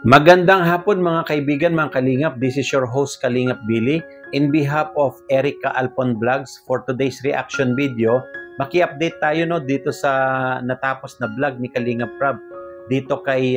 Magandang hapon mga kaibigan, mga kalingap. This is your host Kalingap Billy. In behalf of Erica Alpon Vlogs, for today's reaction video, maki-update tayo dito sa natapos na vlog ni Kalingap Prab dito kay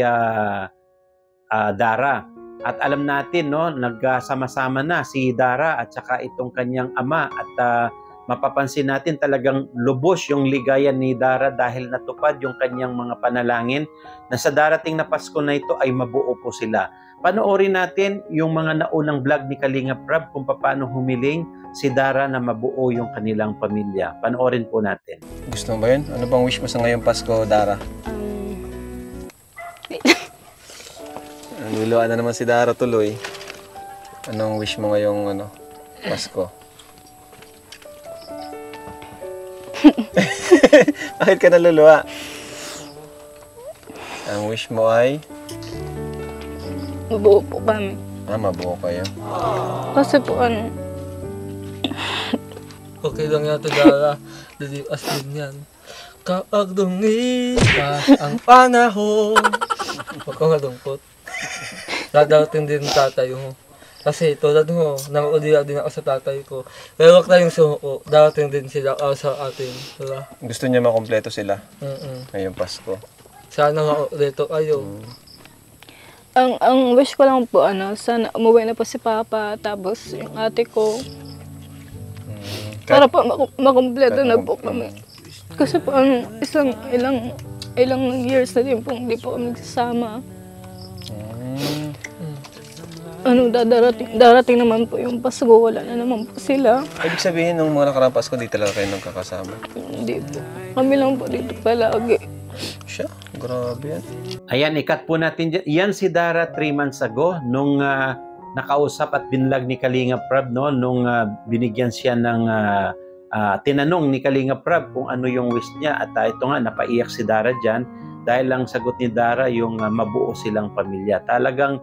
Dara. At alam natin nagkasama-sama na si Dara at saka itong kanyang ama at mapapansin natin talagang lubos yung ligaya ni Dara dahil natupad yung kanyang mga panalangin na sa darating na Pasko na ito ay mabuo po sila. Panoorin natin yung mga naunang vlog ni Kalingap Prab kung paano humiling si Dara na mabuo yung kanilang pamilya. Panoorin po natin. Gusto mo ba yun? Ano bang wish mo sa ngayong Pasko, Dara? Niluan na naman si Dara tuloy. Anong wish mo ngayong Pasko? Bakit ka naluluwa? Ang wish mo ay? Mabuo po kami. Mabuo kayo. Kasi po Okay lang yan, Dara. Dilipas din yan. Kapag lumipas ang panahon. Huwag kang malungkot. Dadating din tatay mo. Kasi tulad mo, nanguuliya din ako sa tatay ko. Pero huwag tayong sumuko. Darating din sila sa atin. Diba? Gusto niya makompleto sila ngayong Pasko. Sana maulit kayo. ang wish ko lang po sana umuwi na po si Papa tapos yung ate ko. Para po makumpleto na po kami. Kasi po ilang years na din po hindi po kami nagsasama. Darating naman po yung Pasko, wala na naman po sila. Ibig sabihin, nung mga nakaraang Pasko, di talaga kayo nagkakasama? Hindi po. Kami lang po dito palagi. Siya, grabe yan. Ayan, ikat po natin dyan. Yan si Dara 3 months ago nung nakausap at binlag ni Kalingap Prab, nung binigyan siya ng tinanong ni Kalingap Prab kung ano yung wish niya. At ito nga, napaiyak si Dara dyan dahil lang sagot ni Dara yung mabuo silang pamilya. Talagang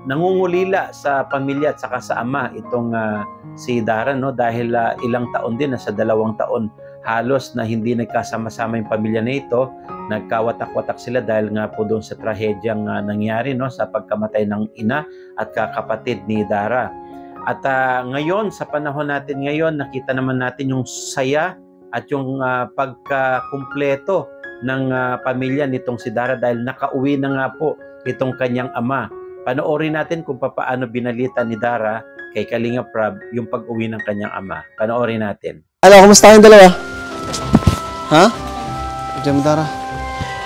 nangungulila sa pamilya at saka sa ama itong si Dara dahil ilang taon din, sa 2 taon halos na hindi nagkasama-sama yung pamilya na ito. Nagkawatak-watak sila dahil nga po doon sa trahedyang nangyari sa pagkamatay ng ina at kakapatid ni Dara. At ngayon, sa panahon natin ngayon, nakita naman natin yung saya at yung pagkakumpleto ng pamilya nitong si Dara dahil nakauwi na nga po itong kanyang ama. Panoorin natin kung paano binalita ni Dara kay Kalingap Prab yung pag-uwi ng kanyang ama. Panoorin natin. Ano, kumusta kayong dalawa? Ha? Diyan mo, Dara.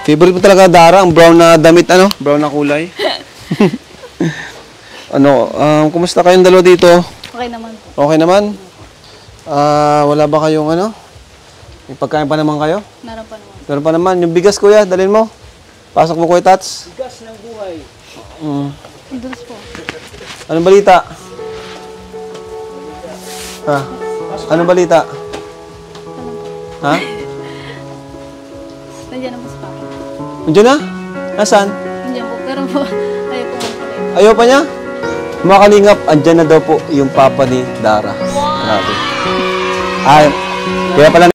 Favorite mo talaga, Dara, ang brown na damit, brown na kulay. Kumusta kayong dalawa dito? Okay naman po. Okay naman? Wala ba kayong may pagkain pa naman kayo? Meron pa naman. Meron pa naman. Yung bigas, kuya, dalhin mo. Pasok mo, Kuya Tats. Bigas ng buhay. Indus po. Anong balita? Ha? Anong balita? Ha? Nandiyan na po si Papa. Nandiyan na? Nasaan? Nandiyan po. Pero po, ayaw po magpapalito. Ayaw pa niya? Mga kalingap, andyan na daw po yung papa ni Dara. Grabe. Kaya pala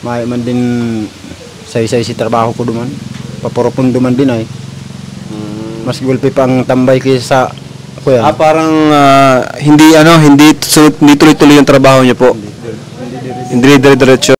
May man din say-say si trabaho ko duman. Papuropon duman din ay. Mas gulpi pang tambay kaysa kuya. Parang hindi tuloy-tuloy yung trabaho niyo po. Hindi dire-diretso.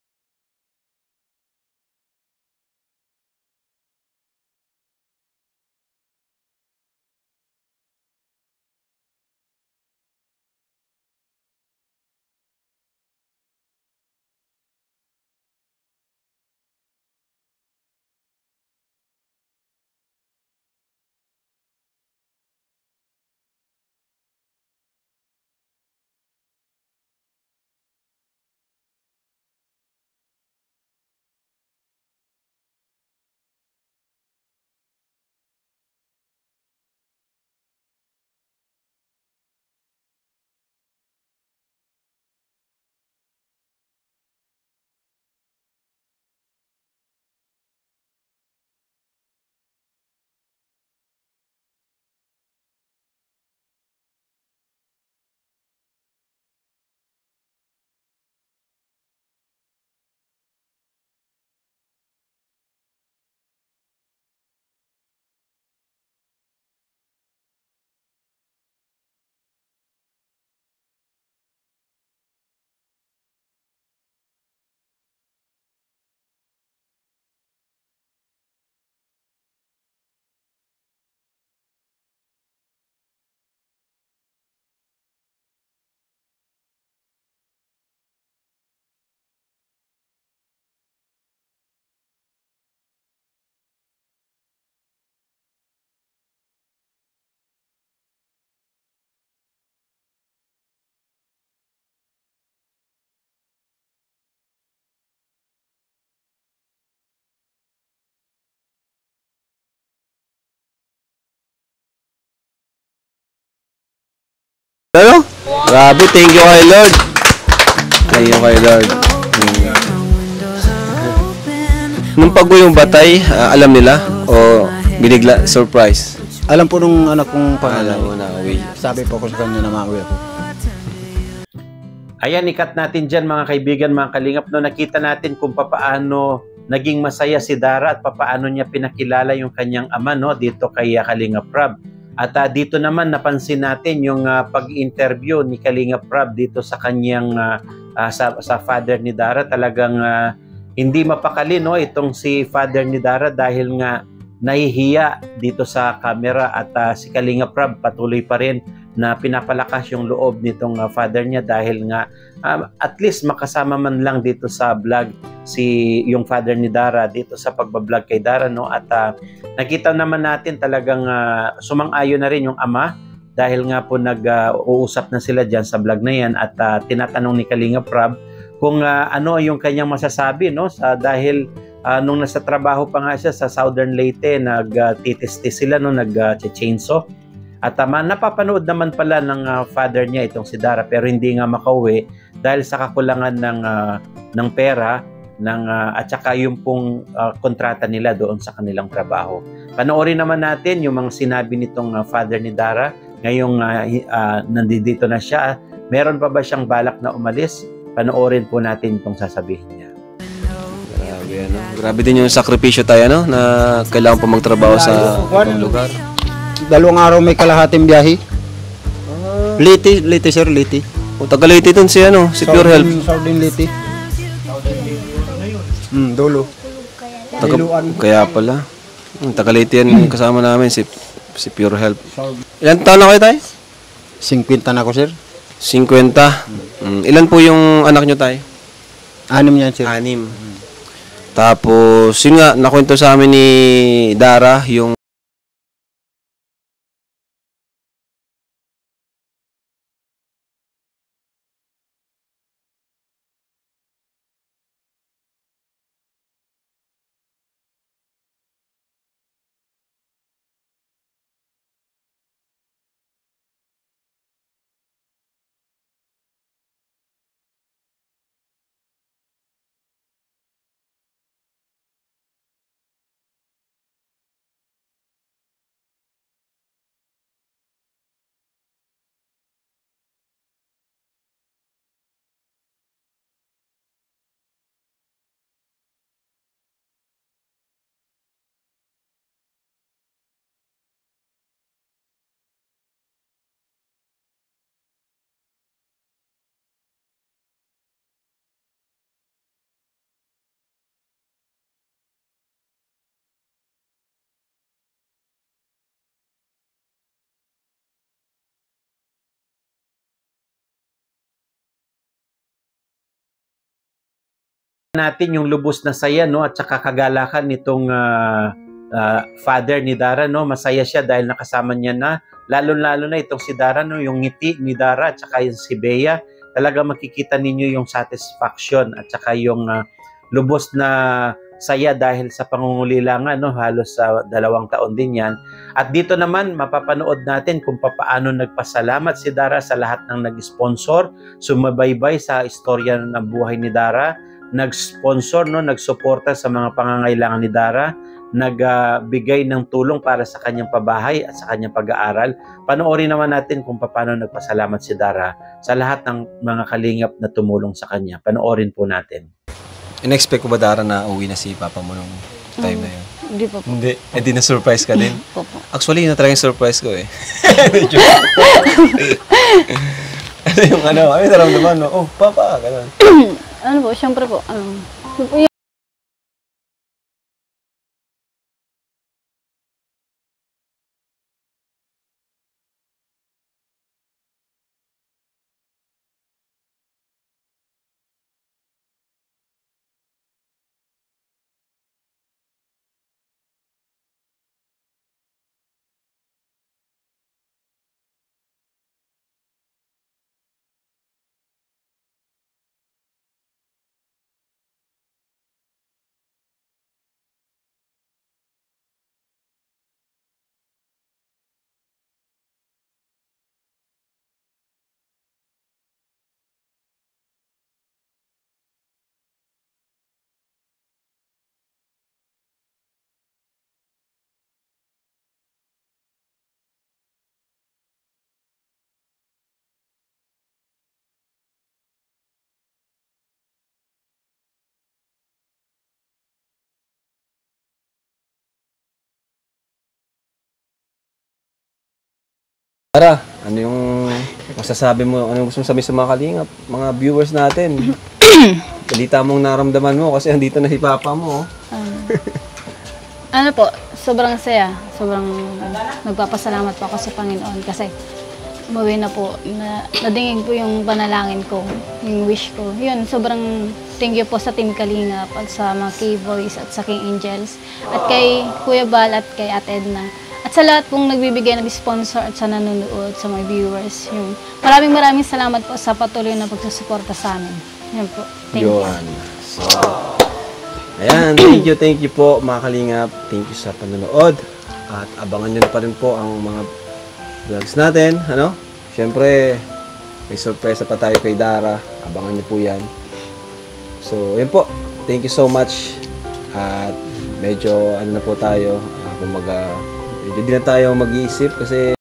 Ano? Grabe, thank you kay Lord. Thank you kay Lord. Nung pag yung batay, alam nila o binigla surprise? Alam po nung anak kong pangalan. Alam mo na, uwi. Sabi po ko sa kanya na mauwi ako. Ayan, ikat natin dyan mga kaibigan, mga kalingap, no, nakita natin kung papaano naging masaya si Dara at papaano niya pinakilala yung kanyang ama, no, dito kay Kalingap Rab. At dito naman napansin natin yung pag-interview ni Kalingap Rab dito sa kanyang sa father ni Dara. Talagang hindi mapakali, no, itong si father ni Dara dahil nga nahihiya dito sa camera at si Kalingap Rab patuloy pa rin na pinapalakas yung loob nitong father niya dahil nga at least makasama man lang dito sa vlog yung father ni Dara dito sa pagbablog kay Dara, no, at nakita naman natin talagang sumang-ayon na rin yung ama dahil nga po nag-uusap na sila dyan sa vlog na yan at tinatanong ni Kalingap Rab kung ano yung kanyang masasabi, no, dahil nung nasa trabaho pa nga siya sa Southern Leyte, nag-titesti sila, no, nag-chainsaw. At napapanood naman pala ng father niya itong si Dara pero hindi nga makauwi dahil sa kakulangan ng pera at saka yung pong kontrata nila doon sa kanilang trabaho. Panoorin naman natin yung mga sinabi nitong father ni Dara ngayong nandito na siya. Meron pa ba siyang balak na umalis? Panoorin po natin itong sasabihin niya. Grabe, ano? Grabe din yung sakripisyo tayo, no, na kailangan pa magtrabaho sa ibang lugar. 2 araw may kalahating biyahe. Leyte sir, Leyte. O, taga-Leyte dun si Pure Health. Southern Leyte. Dulo. Kaya pala. Taga-Leyte yan kasama namin, si Pure Health. Ilan taon na kayo tayo? 50 na ako sir. 50. Ilan po yung anak nyo tayo? 6 yan sir. 6. Tapos, yun nga, nakwento sa amin ni Dara, yung natin yung lubos na saya, no, at saka kagalakan nitong father ni Dara, no. Masaya siya dahil nakasama niya na, lalo-lalo na itong si Dara, no, yung ngiti ni Dara at saka yung si Bea. Talaga makikita ninyo yung satisfaction at saka yung lubos na saya dahil sa pangungulilangan, no, halos sa 2 taon din yan. At dito naman mapapanood natin kung paano nagpasalamat si Dara sa lahat ng nag-sponsor, sumabaybay sa istorya ng buhay ni Dara, nag-sponsor, no, nagsuporta sa mga pangangailangan ni Dara, nagbigay ng tulong para sa kanyang pabahay at sa kanyang pag-aaral. Panoorin naman natin kung paano nagpasalamat si Dara sa lahat ng mga kalingap na tumulong sa kanya. Panoorin po natin. In-expect ko ba, Dara, na uwi na si Papa mo nung time na yun? Hindi pa po. Hindi. Eh, di na-surprise ka din? Opo. Actually, yun na talaga yung surprise ko eh. Ano yung ano, ay naramdaman, no? Oh, Papa, gano'n. Ano po, syempre po, Dara, ano yung masasabi mo, ano yung gusto mong sabihin sa mga kalingap, mga viewers natin? Balita mong naramdaman mo kasi andito na si Papa mo. ano po, sobrang saya. Sobrang nagpapasalamat po ako sa Panginoon kasi umuwi na po. Nadingig po yung panalangin ko, yung wish ko. Yun, sobrang thank you po sa Team Kalingap at sa mga K-Boys at sa King Angels at kay Kuya Bal at kay Ate Edna. At sa lahat pong nagbibigay ng sponsor at sa nanonood, sa mga viewers. Yung maraming salamat po sa patuloy na pagsusuporta sa amin. Yan po. Thank you. So, ayan, thank you po mga kalingap. Thank you sa panonood. At abangan nyo na pa rin po ang mga vlogs natin. Ano? Siyempre, may sorpresa pa tayo kay Dara. Abangan nyo po yan. So, yan po. Thank you so much. At medyo ano na po tayo. Hindi na tayo mag-iisip kasi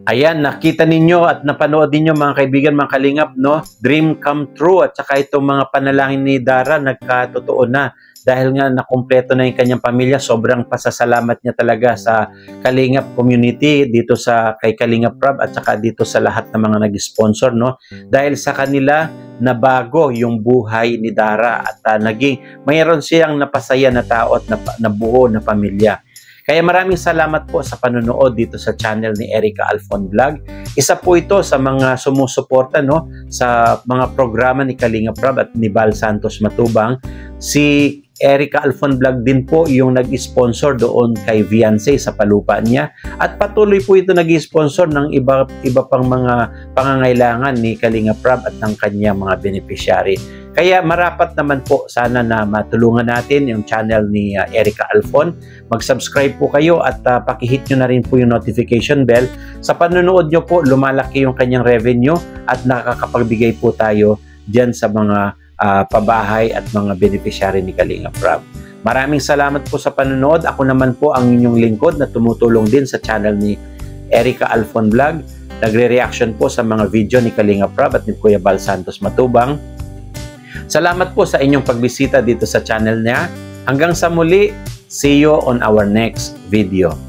Ayan, nakita ninyo at napanood ninyo mga kaibigan, mga kalingap, no? Dream come true at saka itong mga panalangin ni Dara nagkatotoo na. Dahil nga nakumpleto na yung kanyang pamilya, sobrang pasasalamat niya talaga sa Kalingap community, dito sa kay Kalingap Prab at saka dito sa lahat ng mga nag-sponsor, no? Dahil sa kanila nabago yung buhay ni Dara at naging mayroon siyang napasaya na tao at nabuo na pamilya. Kaya maraming salamat po sa panonood dito sa channel ni Erica Alfon Vlog. Isa po ito sa mga sumusuporta, no, sa mga programa ni Kalingap Prab at ni Bal Santos Matubang. Si Erica Alfon Vlog din po yung nag-sponsor doon kay Vianse sa palupa niya. At patuloy po ito nag-sponsor ng iba pang mga pangangailangan ni Kalingap Prab at ng kanyang mga beneficiary. Kaya marapat naman po sana na matulungan natin yung channel ni Erica Alfon. Mag-subscribe po kayo at pakihit nyo na rin po yung notification bell. Sa panonood nyo po, lumalaki yung kanyang revenue at nakakapagbigay po tayo dyan sa mga pabahay at mga beneficiary ni Kalingap Prab. Maraming salamat po sa panonood. Ako naman po ang inyong lingkod na tumutulong din sa channel ni Erica Alfon Vlog. Nagre-reaction po sa mga video ni Kalingap Prab at ni Kuya Bal Santos Matubang. Salamat po sa inyong pagbisita dito sa channel niya. Hanggang sa muli, see you on our next video.